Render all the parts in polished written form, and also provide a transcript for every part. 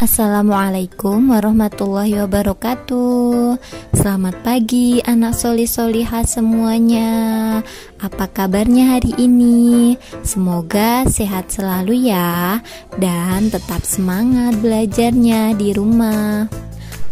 Assalamualaikum warahmatullahi wabarakatuh. Selamat pagi anak solih-solihah semuanya. Apa kabarnya hari ini? Semoga sehat selalu ya, dan tetap semangat belajarnya di rumah.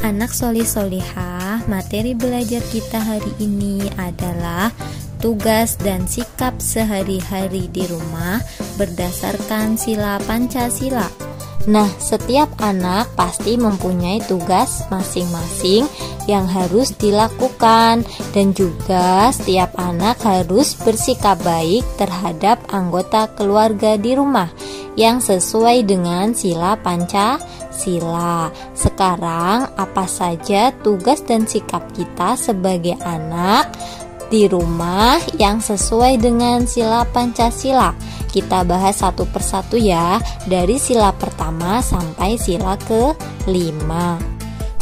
Anak solih-solihah, materi belajar kita hari ini adalah tugas dan sikap sehari-hari di rumah berdasarkan sila Pancasila. Nah, setiap anak pasti mempunyai tugas masing-masing yang harus dilakukan, dan juga setiap anak harus bersikap baik terhadap anggota keluarga di rumah yang sesuai dengan sila Pancasila. Sekarang, apa saja tugas dan sikap kita sebagai anak di rumah yang sesuai dengan sila Pancasila? Kita bahas satu persatu ya, dari sila pertama sampai sila ke-5.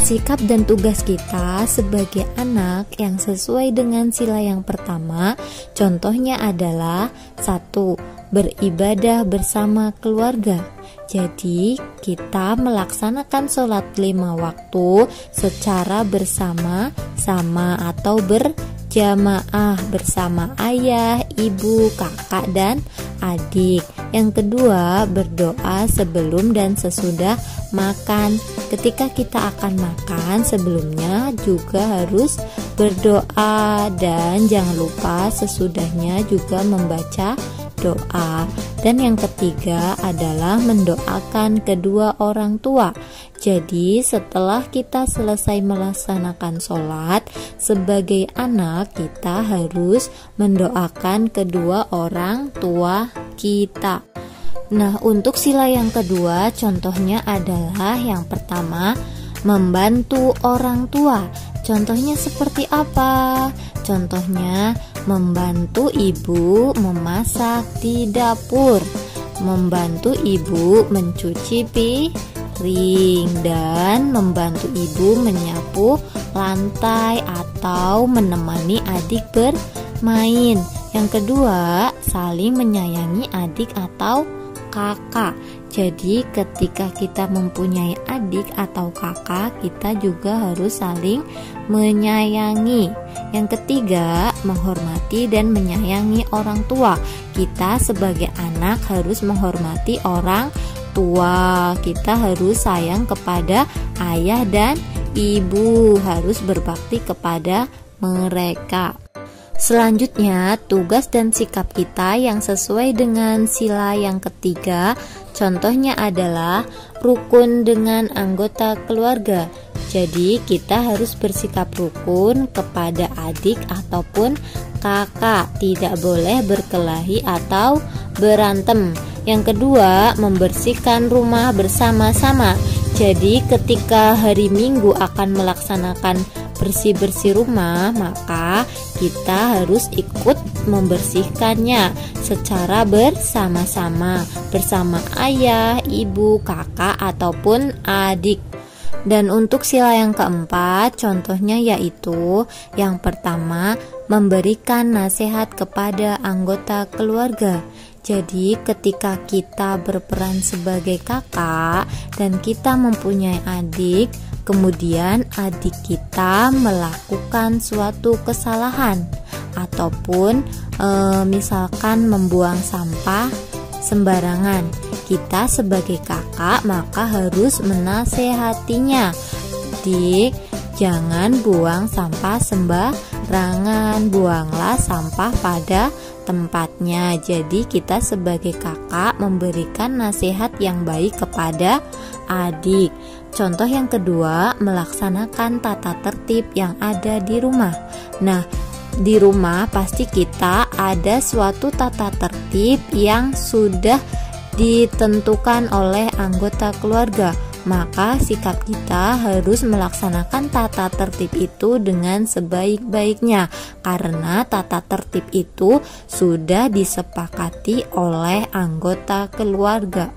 Sikap dan tugas kita sebagai anak yang sesuai dengan sila yang pertama, contohnya adalah 1. Beribadah bersama keluarga. Jadi kita melaksanakan sholat 5 waktu secara bersama-sama atau berjamaah bersama ayah, ibu, kakak, dan adik. Yang kedua, berdoa sebelum dan sesudah makan. Ketika kita akan makan, sebelumnya juga harus berdoa, dan jangan lupa sesudahnya juga membaca doa. Dan yang ketiga adalah mendoakan kedua orang tua. Jadi setelah kita selesai melaksanakan sholat, sebagai anak kita harus mendoakan kedua orang tua kita. Nah, untuk sila yang kedua, contohnya adalah yang pertama, membantu orang tua. Contohnya seperti apa? Contohnya membantu ibu memasak di dapur, membantu ibu mencuci piring, dan membantu ibu menyapu lantai atau menemani adik bermain. Yang kedua, saling menyayangi adik atau kakak. Jadi ketika kita mempunyai adik atau kakak, kita juga harus saling menyayangi. Yang ketiga, menghormati dan menyayangi orang tua. Kita sebagai anak harus menghormati orang tua. Kita harus sayang kepada ayah dan ibu, harus berbakti kepada mereka. Selanjutnya, tugas dan sikap kita yang sesuai dengan sila yang ketiga, contohnya adalah rukun dengan anggota keluarga. Jadi kita harus bersikap rukun kepada adik ataupun kakak, tidak boleh berkelahi atau berantem. Yang kedua, membersihkan rumah bersama-sama. Jadi ketika hari Minggu akan melaksanakan bersih-bersih rumah, maka kita harus ikut membersihkannya secara bersama-sama bersama ayah, ibu, kakak, ataupun adik. Dan untuk sila yang keempat, contohnya yaitu yang pertama, memberikan nasihat kepada anggota keluarga. Jadi ketika kita berperan sebagai kakak dan kita mempunyai adik, kemudian adik kita melakukan suatu kesalahan ataupun misalkan membuang sampah sembarangan, kita sebagai kakak maka harus menasehatinya, Dik, jangan buang sampah sembarangan, buanglah sampah pada tempatnya. Jadi kita sebagai kakak memberikan nasihat yang baik kepada adik. Contoh yang kedua, melaksanakan tata tertib yang ada di rumah. Nah, di rumah pasti kita ada suatu tata tertib yang sudah ditentukan oleh anggota keluarga. Maka sikap kita harus melaksanakan tata tertib itu dengan sebaik-baiknya, karena tata tertib itu sudah disepakati oleh anggota keluarga.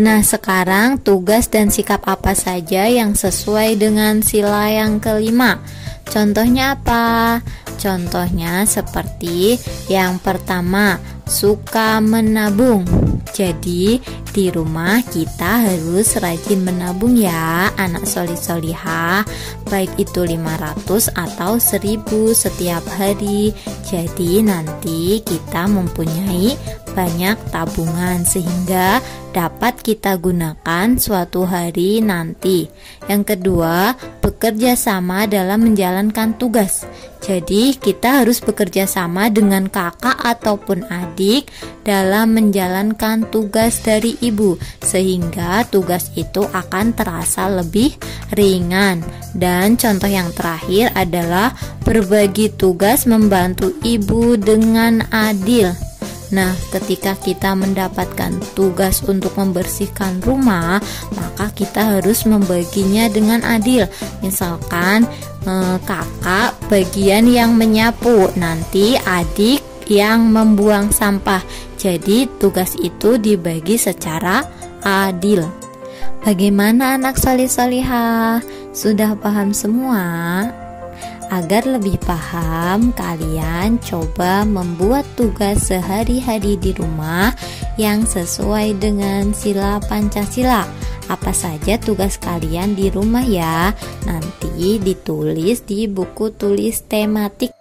Nah, sekarang tugas dan sikap apa saja yang sesuai dengan sila yang kelima? Contohnya apa? Contohnya seperti yang pertama, suka menabung. Jadi di rumah kita harus rajin menabung ya anak solih-solihah, baik itu 500 atau 1000 setiap hari. Jadi nanti kita mempunyai banyak tabungan sehingga dapat kita gunakan suatu hari nanti. Yang kedua, bekerja sama dalam menjalankan tugas. Jadi kita harus bekerja sama dengan kakak ataupun adik dalam menjalankan tugas dari ibu, sehingga tugas itu akan terasa lebih ringan. Dan contoh yang terakhir adalah berbagi tugas membantu ibu dengan adil. Nah, ketika kita mendapatkan tugas untuk membersihkan rumah, maka kita harus membaginya dengan adil. Misalkan kakak bagian yang menyapu, nanti adik yang membuang sampah. Jadi tugas itu dibagi secara adil. Bagaimana anak solih-solihah? Sudah paham semua? Agar lebih paham, kalian coba membuat tugas sehari-hari di rumah yang sesuai dengan sila Pancasila. Apa saja tugas kalian di rumah ya? Nanti ditulis di buku tulis tematik.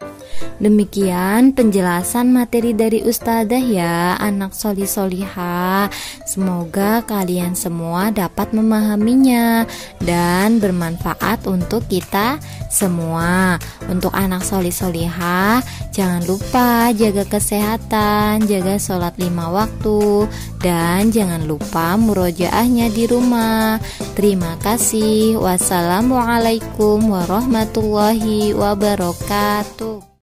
Demikian penjelasan materi dari Ustadzah ya anak solih-solihah. Semoga kalian semua dapat memahaminya dan bermanfaat untuk kita semua. Untuk anak solih-solihah, jangan lupa jaga kesehatan, jaga sholat 5 waktu, dan jangan lupa murojaahnya di rumah. Terima kasih. Wassalamualaikum warahmatullahi wabarakatuh.